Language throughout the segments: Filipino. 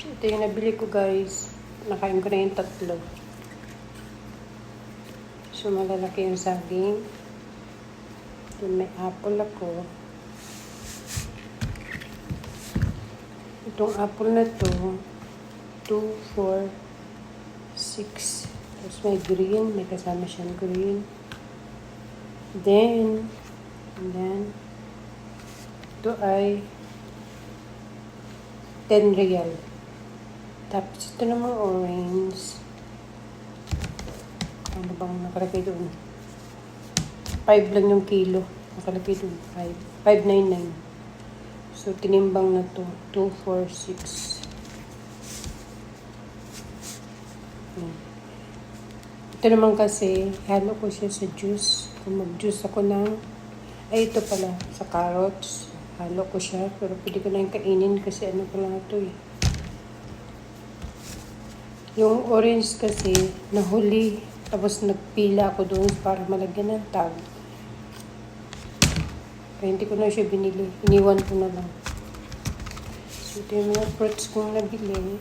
Ito yung nabili ko, guys. Nakain ko na yung 3. So, malalaki yung saging. Then, may apple ako. Itong apple na to, 2, 4, 6. Tapos may green. May kasama siyang green. Then, ito ay 10 real. Tapos ito namang orange. Ano bang nakalagay doon? 5 lang yung kilo. Nakalagay doon. 5.99. So, tinimbang na to. 2, 4, 6. Ito naman kasi, halo ko siya sa juice. Kung mag-juice ako ng, ito pala, sa carrots. Halo ko siya, pero pwede ko na yung kainin kasi ano pala ito eh. Yung orange kasi, nahuli. Tapos nagpila ako doon para malagyan ng tag. Kaya hindi ko na siya binili. Iniwan ko na lang. So, ito yung mga fruits kong nabili.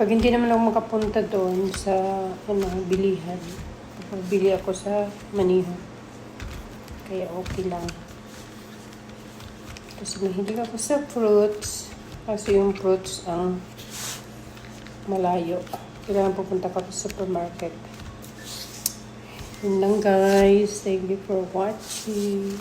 Pag hindi naman ako makapunta doon sa bilihan, bili ako sa Maniho. Kaya okay lang. Kasi mahilig ako sa fruits. Kasi yung fruits ang malayo. Kailangan pupunta ka sa supermarket. Yun lang, guys. Thank you for watching.